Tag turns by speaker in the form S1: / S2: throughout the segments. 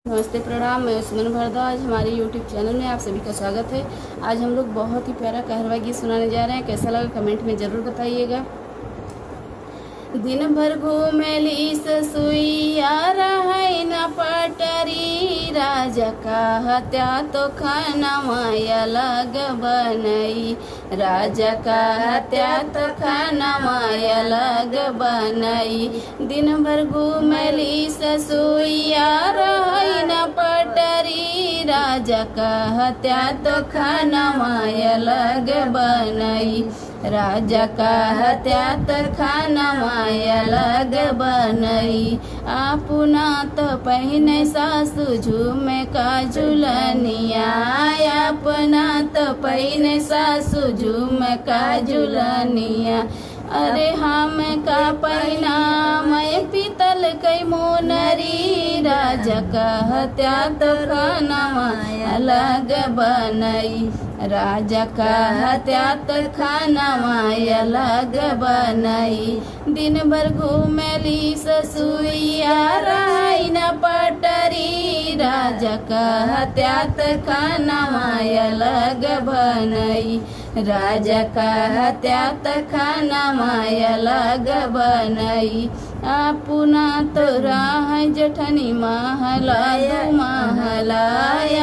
S1: नमस्ते प्रणाम, मैं सुमन भारद्वाज। हमारे यूट्यूब चैनल में आप सभी का स्वागत है। आज हम लोग बहुत ही प्यारा कहरवा गीत सुनाने जा रहे हैं। कैसा लगा कमेंट में ज़रूर बताइएगा। दिन भर घूमेली ससुइया रहाई न पटरी, राजा का हत्या तो खाना माया लग बनई, राजा का हत्या तो खाना माया लग बनई। दिन भर घूमेली ससुइया रहाई न पटरी, राजा का हत्या तो खाना माया लग बनई, राजा का हत्या तो खाना माया लग बनई। अपना तो पहने सासु झूमे का झुलनिया, अपना तो पहने सासु झूमे का झुलनिया। अरे हम का पहना मैं पीतल कई मोनरी, राजा का हत्या तो खाना माया लग बनई, राजा का हत्या तो खाना माया लग बनई। दिन भर घूमेली ससुइया रहाई न पटरी, राजा का हत्या तो खाना माया लग बनई, राजा का हत्या तो खाना माया लग बनई। अपना तो राह जठनी महला दू महला,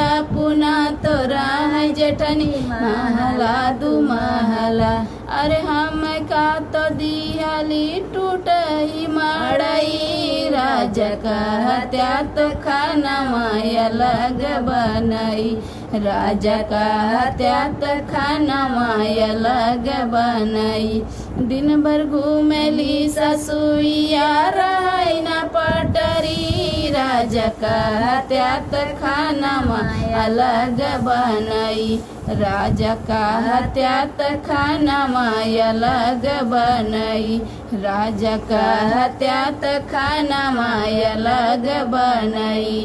S1: अपना तो राह जठनी महला दू महला। अरे हम का तो दियाली टूटई मड़ई, राजा का हत्या तो खाना माया लग बनई, राजा का हत्या तो खाना माया लग बनई। दिन भर घूमेली ससुइया रहाई न पटरी, राजा का हत्या तो खाना माया लग बनई, राजा का हत्या तो खाना माया लग बनई, राजा का हत्या तो खाना माया लग बनई।